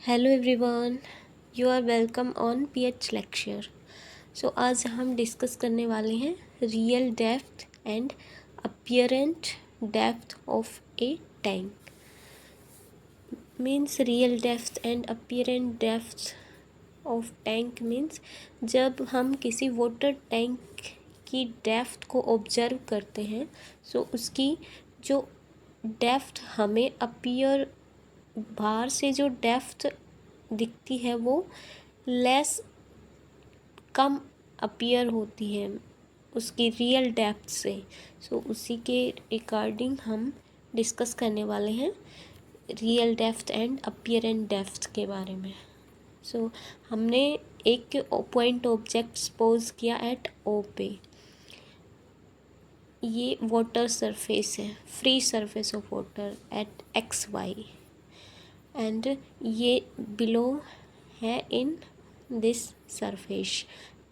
Hello everyone, you are welcome on PH lecture. So आज हम discuss करने वाले हैं real depth and apparent depth of a tank. Means real depth and apparent depth of tank means जब हम किसी water tank की depth को ऑब्जर्व करते हैं सो उसकी जो डेप्थ हमें अपीयर बाहर से जो डेप्थ दिखती है वो लेस कम अपीयर होती है उसकी रियल डेप्थ से। सो उसी के रिगार्डिंग हम डिस्कस करने वाले हैं real depth and apparent depth के बारे में। सो हमने एक पॉइंट ऑब्जेक्ट सपोज किया एट ओ पे। ये वाटर सरफेस है, free surface of water at X Y and ये बिलो है in this surface.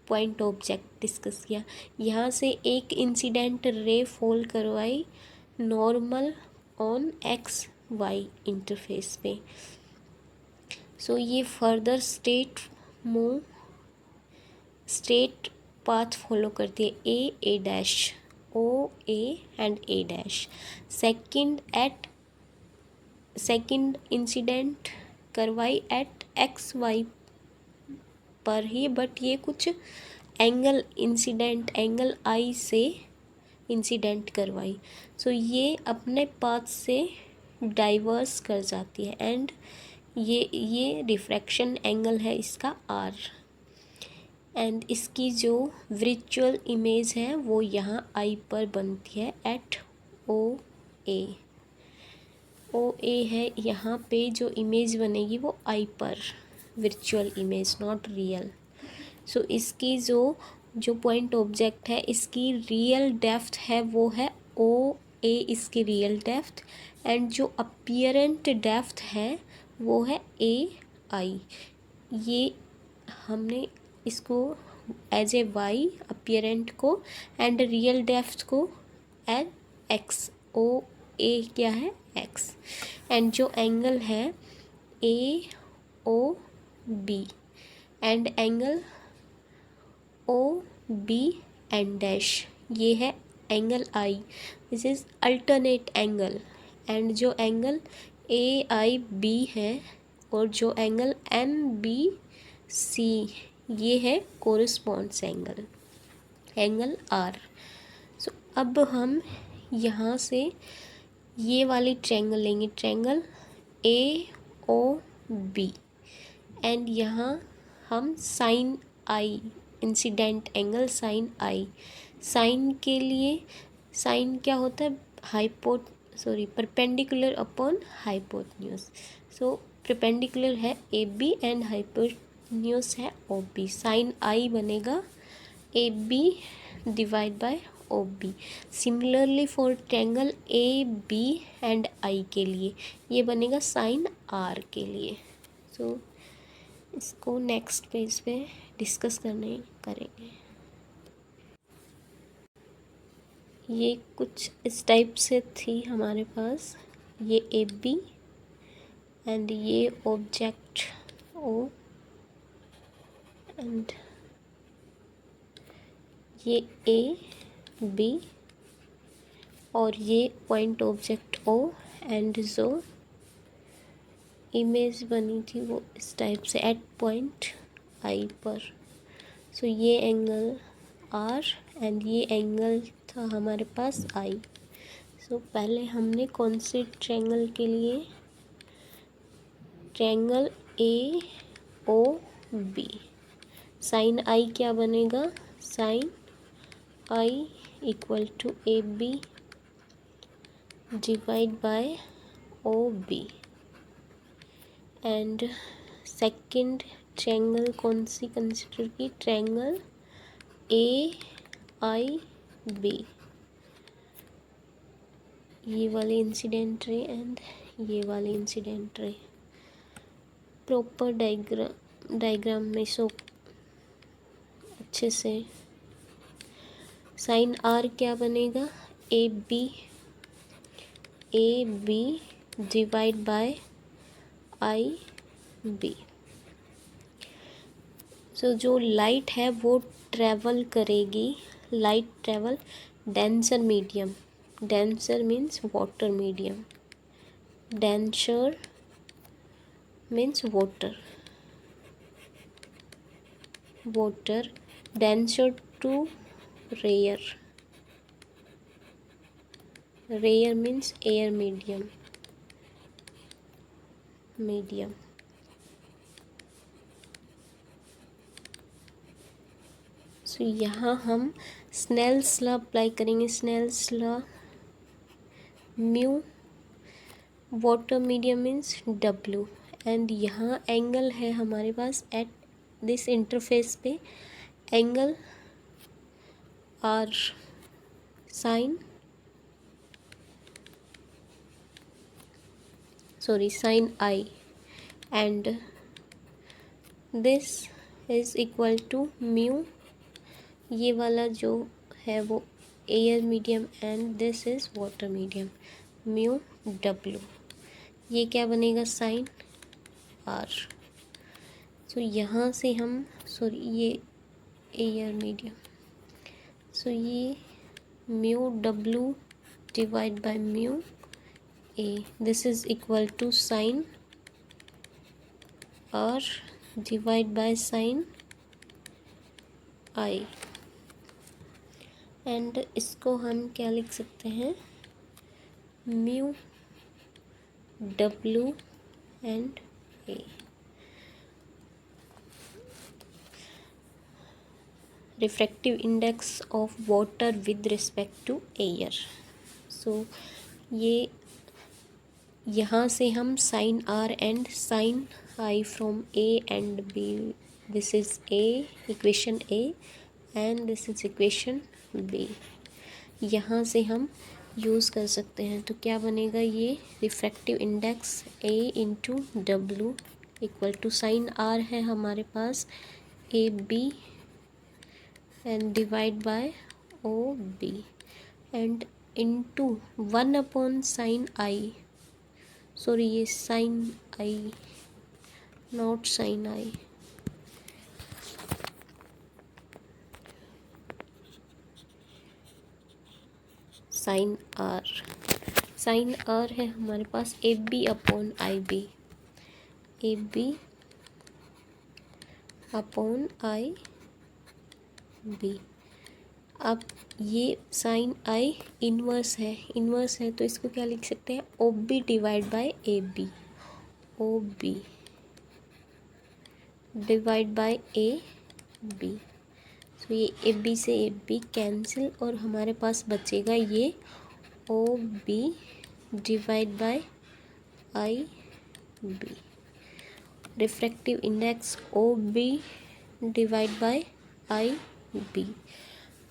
Point object discuss किया। यहाँ से एक इंसिडेंट रे फॉल करवाई normal on X Y interface पे। सो ये फर्दर स्ट्रेट पाथ फॉलो करती है A dash O A and A dash. Second incident करवाई एट एक्स वाई पर ही, बट ये कुछ एंगल आई से इंसिडेंट करवाई। सो ये अपने पाथ से डाइवर्स कर जाती है एंड ये रिफ्रैक्शन एंगल है इसका आर एंड इसकी जो विजुअल इमेज है वो यहाँ आई पर बनती है एट ओ ए है। यहाँ पे जो इमेज बनेगी वो आई पर, विर्चुअल इमेज नॉट रियल। सो इसकी जो पॉइंट ऑब्जेक्ट है इसकी रियल डेप्थ है वो है ओ ए, इसकी रियल डेप्थ एंड जो अपीयरेंट डेप्थ है वो है ए आई। ये हमने इसको एज ए वाई अपीयरेंट को एंड रियल डेप्थ को एज एक्स। ओ ए क्या है एक्स एंड जो एंगल है A O B and angle O B and dash ये है angle I. This is alternate angle and जो एंगल ए आई बी है और जो एंगल एम बी सी ये है कोरिस्पॉन्ड्स एंगल आर। सो अब हम यहाँ से ये वाली ट्रायंगल लेंगे, triangle A O B and यहाँ हम sine I incident angle sine I. Sine के लिए साइन क्या होता है perpendicular upon hypotenuse. So perpendicular है ए बी एंड हाइपोटेन्यूज है ओ बी। साइन आई बनेगा A B divide by O B. Similarly for triangle A B and I के लिए ये बनेगा साइन आर के लिए। सो इसको नेक्स्ट पेज पे डिस्कस करेंगे। ये कुछ इस टाइप से थी हमारे पास, ये ए बी एंड ये ऑब्जेक्ट ओ एंड ये ए बी और ये पॉइंट ऑब्जेक्ट ओ एंड जो इमेज बनी थी वो इस टाइप से एट पॉइंट आई पर। सो ये एंगल आर एंड ये एंगल था हमारे पास आई। सो पहले हमने कौन से ट्रायंगल के लिए, triangle A O B, sine I क्या बनेगा, sine I equal to A B divide by O B and second triangle कौन सी कंसिडर की, ट्रायंगल ए आई बी, ये वाले इंसिडेंट रे एंड ये वाले इंसिडेंट रे। प्रॉपर डायग्राम में सो अच्छे से साइन आर क्या बनेगा, A B divide by I B. So जो लाइट है वो ट्रेवल करेगी, light travel denser medium, denser means water medium, denser means water, water, denser to rare, rare means air medium, medium। So यहाँ हम Snell's law apply करेंगे। Snell's law, mu water medium means W, and यहाँ angle है हमारे पास at this interface पे, angle R sine, sorry sine I, and this is equal to mu, ये वाला जो है वो air medium and this is water medium, mu W, ये क्या बनेगा साइन आर। सो यहाँ से हम, सॉरी ये एयर मीडियम, सो ये mu W divide by mu A, this is equal to sine R divide by sine I, and इसको हम क्या लिख सकते हैं, mu W and A. Refractive index of water with respect to air. So ये यहाँ से हम sine R and sine I from A and B, this is a equation A and this is equation B, यहाँ से हम use कर सकते हैं। तो क्या बनेगा, ये refractive index A into W equal to sine R है हमारे पास A B and divide by O B and into 1 sine I, sorry ये sine I not sine I, sine R, sine R है हमारे पास A B upon I B, A B upon I B. अब ये sine I inverse है, inverse है तो इसको क्या लिख सकते हैं, O B divide by A B, O B divide by A B. तो ये ए बी से ए बी कैंसिल और हमारे पास बचेगा ये O B divide by I B, refractive index O B divide by I B.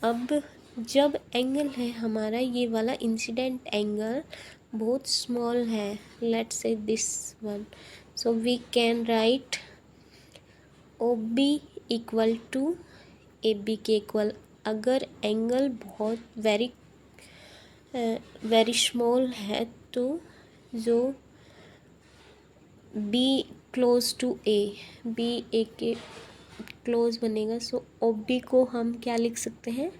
अब जब एंगल है हमारा ये वाला इंसिडेंट एंगल बहुत स्मॉल है, let's say this one, so we can write O B equal to A B के equal. अगर एंगल बहुत वेरी स्मॉल है तो जो B close to A, B A के क्लोज बनेगा, सो ओ बी को हम क्या लिख सकते हैं,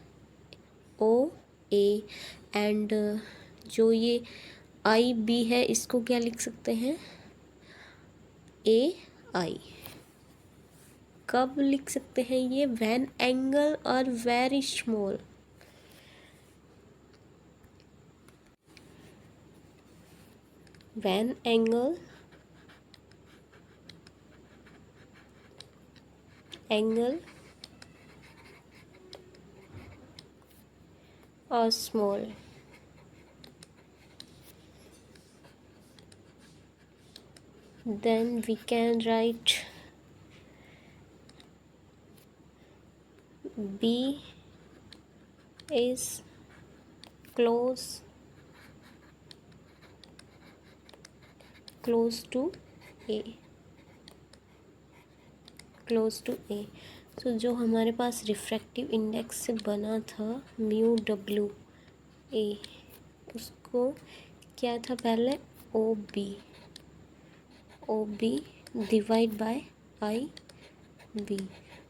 ओ ए, एंड जो ये आई बी है इसको क्या लिख सकते हैं, ए आई। कब लिख सकते हैं ये, when angle are very small, when angle are small, then we can write B is close to A, close to A. So जो हमारे पास रिफ्रैक्टिव इंडेक्स से बना था म्यू डब्ल्यू ए, उसको क्या था पहले, O B divide by I B.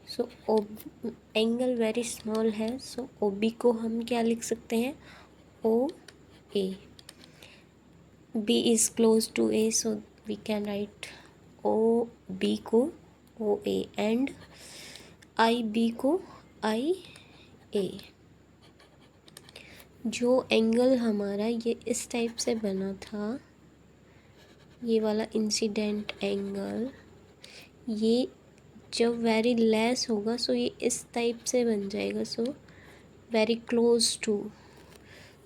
So angle very small है, सो ओ बी को हम क्या लिख सकते हैं, O A. B is close to A, so we can write O B को O A and I B को आई ए। जो एंगल हमारा ये इस टाइप से बना था, ये वाला इंसिडेंट एंगल, ये जब वेरी लेस होगा सो ये इस टाइप से बन जाएगा, सो वेरी क्लोज टू।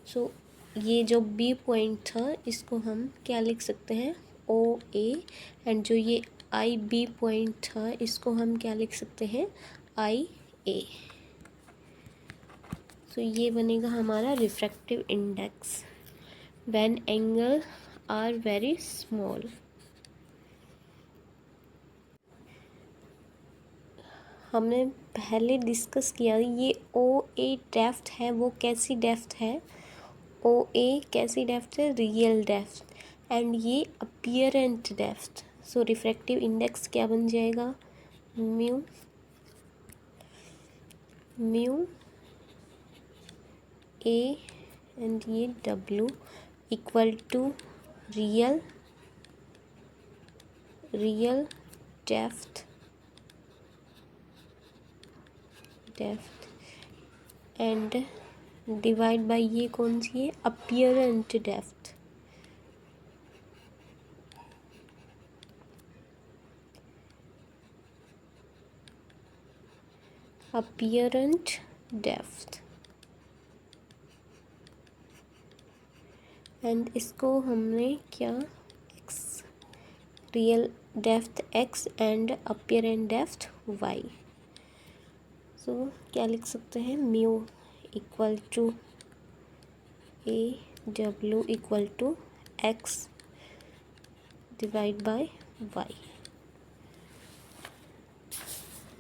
सो ये जो बी पॉइंट था इसको हम क्या लिख सकते हैं, ओ ए, एंड जो ये आई बी पॉइंट था इसको हम क्या लिख सकते हैं, आई ए। सो ये बनेगा हमारा refractive index when angle are very small. हमने पहले डिस्कस किया ये ओ ए डेप्थ है, वो कैसी डेप्थ है, ओ ए कैसी डेप्थ है, रियल डेप्थ, एंड ये apparent depth. So refractive index क्या बन जाएगा, म्यू ए एंड ये W equal to real depth and divide by ये कौन सी है, apparent depth. Apparent depth and इसको हमने क्या, X, real depth X and apparent depth Y. So क्या लिख सकते हैं, mu equal to A W equal to X divide by Y.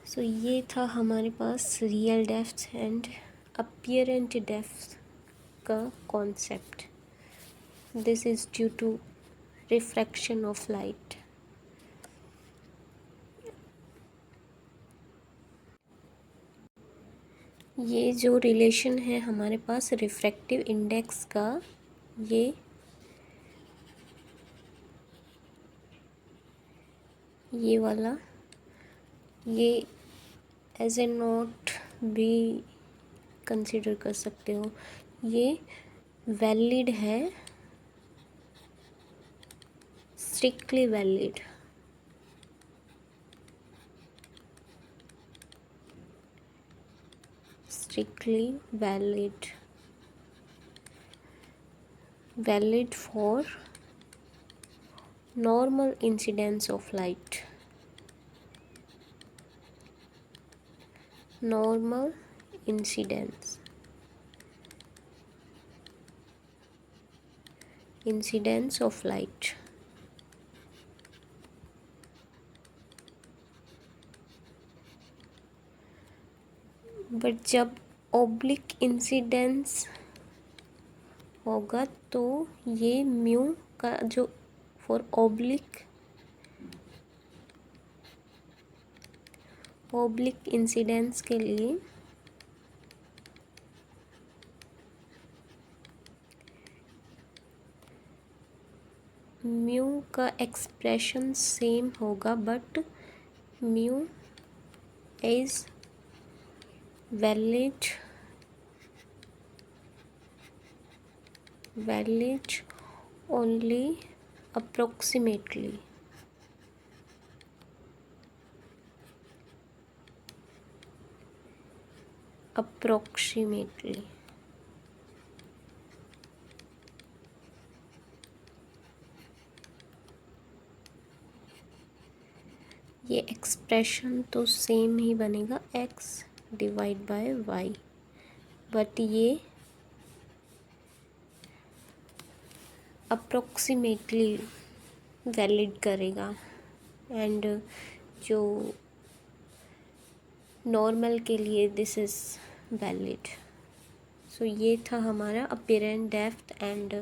So ये था हमारे पास real depth and apparent depth का concept. This is due to refraction of light. ये जो रिलेशन है हमारे पास रिफ्रैक्टिव इंडेक्स का, ये वाला, ये एज ए नोट भी कंसिडर कर सकते हो, ये वैलिड है, strictly valid. Valid for normal incidence of light. Normal incidence of light. But जब ऑब्लिक इंसिडेंस होगा तो ये म्यू का जो फॉर ऑब्लिक इंसिडेंस के लिए म्यू का एक्सप्रेशन सेम होगा, but mu is valid only approximately. ये एक्सप्रेशन तो सेम ही बनेगा, x divide by Y, but ये अप्रोक्सीमेटली वैलिड करेगा, एंड जो नॉर्मल के लिए दिस इज़ वैलिड। सो ये था हमारा apparent depth and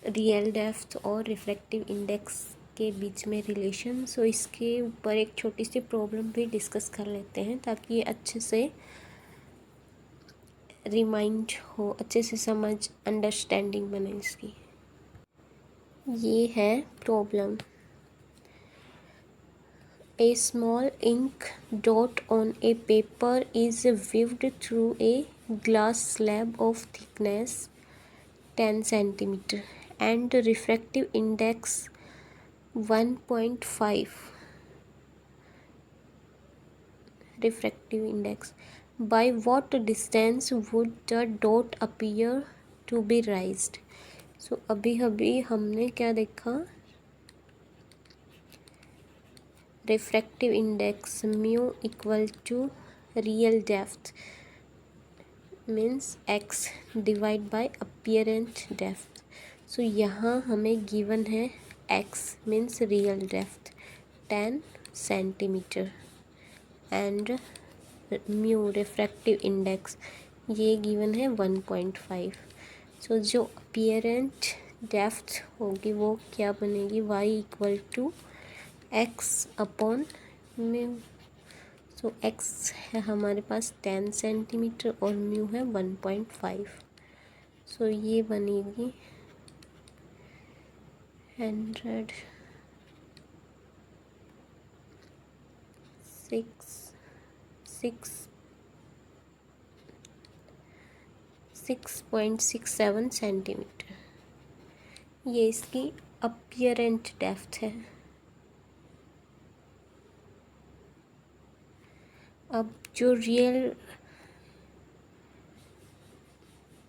real depth और रिफ्रैक्टिव इंडेक्स के बीच में रिलेशन। सो इसके ऊपर एक छोटी सी प्रॉब्लम भी डिस्कस कर लेते हैं ताकि ये अच्छे से रिमाइंड हो, अच्छे से समझ, अंडरस्टैंडिंग बने इसकी। ये है problem. A small ink dot on a paper is weaved through a glass slab of thickness 10 centimeter and refractive index 1.5. Refractive index. By what distance would the dot appear to be raised? So अभी हमने क्या देखा, refractive index mu equal to real depth means x divide by apparent depth. So यहाँ हमें given है x means real depth 10 centimetre and mu refractive index ये given है 1.5। सो जो अपीयरेंट डेप्थ होगी वो क्या बनेगी, y equal to X upon mu. So X है हमारे पास 10 सेंटीमीटर और म्यू है 1.5। सो ये बनेगी 100 6.67 सेंटीमीटर। ये इसकी अपीयरेंट डेप्थ है। अब जो रियल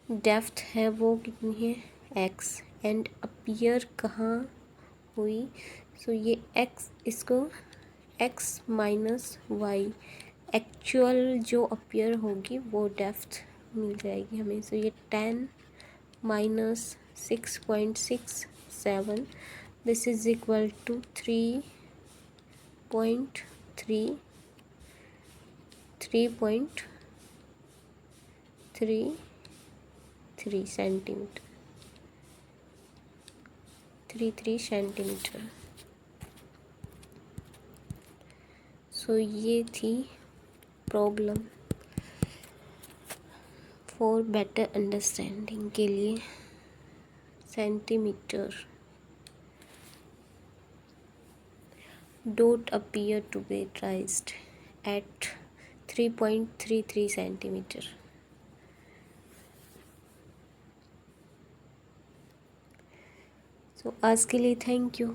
डेप्थ है वो कितनी है x एंड अपीयर कहाँ हुई। सो ये x, इसको x माइनस वाई एक्चुअल जो अपीयर होगी वो डेप्थ मिल जाएगी हमें। सो ये 10 minus 6.67 this is equal to 3.33 centimetre 33 centimetre. So ये थी प्रॉब्लम। फॉर बेटर अंडरस्टैंडिंग के लिए centimetre don't appear to be raised at 3.33 centimetre. So आज के लिए थैंक यू।